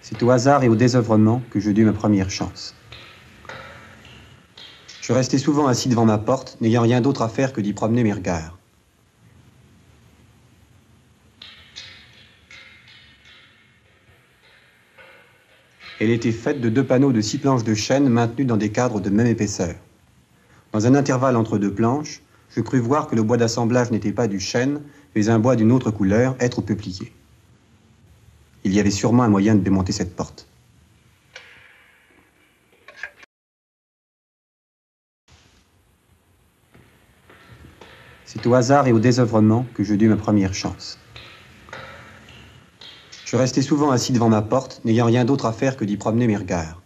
C'est au hasard et au désœuvrement que je dus ma première chance. Je restais souvent assis devant ma porte, n'ayant rien d'autre à faire que d'y promener mes regards. Elle était faite de 2 panneaux de 6 planches de chêne maintenus dans des cadres de même épaisseur. Dans un intervalle entre 2 planches, je crus voir que le bois d'assemblage n'était pas du chêne, mais un bois d'une autre couleur, être au peuplier. Il y avait sûrement un moyen de démonter cette porte. C'est au hasard et au désœuvrement que je dus ma première chance. Je restais souvent assis devant ma porte, n'ayant rien d'autre à faire que d'y promener mes regards.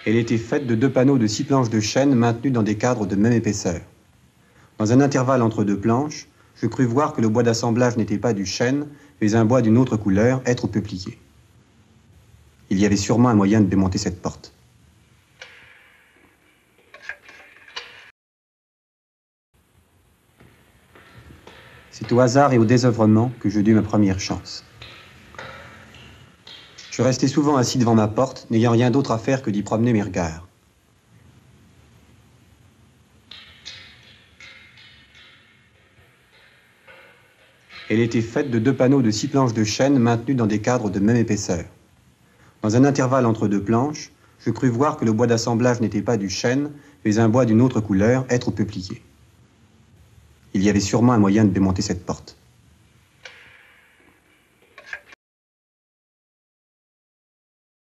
Elle était faite de 2 panneaux de 6 planches de chêne maintenus dans des cadres de même épaisseur. Dans un intervalle entre 2 planches, je crus voir que le bois d'assemblage n'était pas du chêne, mais un bois d'une autre couleur, être au peuplier. Il y avait sûrement un moyen de démonter cette porte. C'est au hasard et au désœuvrement que je dus ma première chance. Je restais souvent assis devant ma porte, n'ayant rien d'autre à faire que d'y promener mes regards. Elle était faite de 2 panneaux de 6 planches de chêne maintenus dans des cadres de même épaisseur. Dans un intervalle entre 2 planches, je crus voir que le bois d'assemblage n'était pas du chêne, mais un bois d'une autre couleur, être au peuplier. Il y avait sûrement un moyen de démonter cette porte.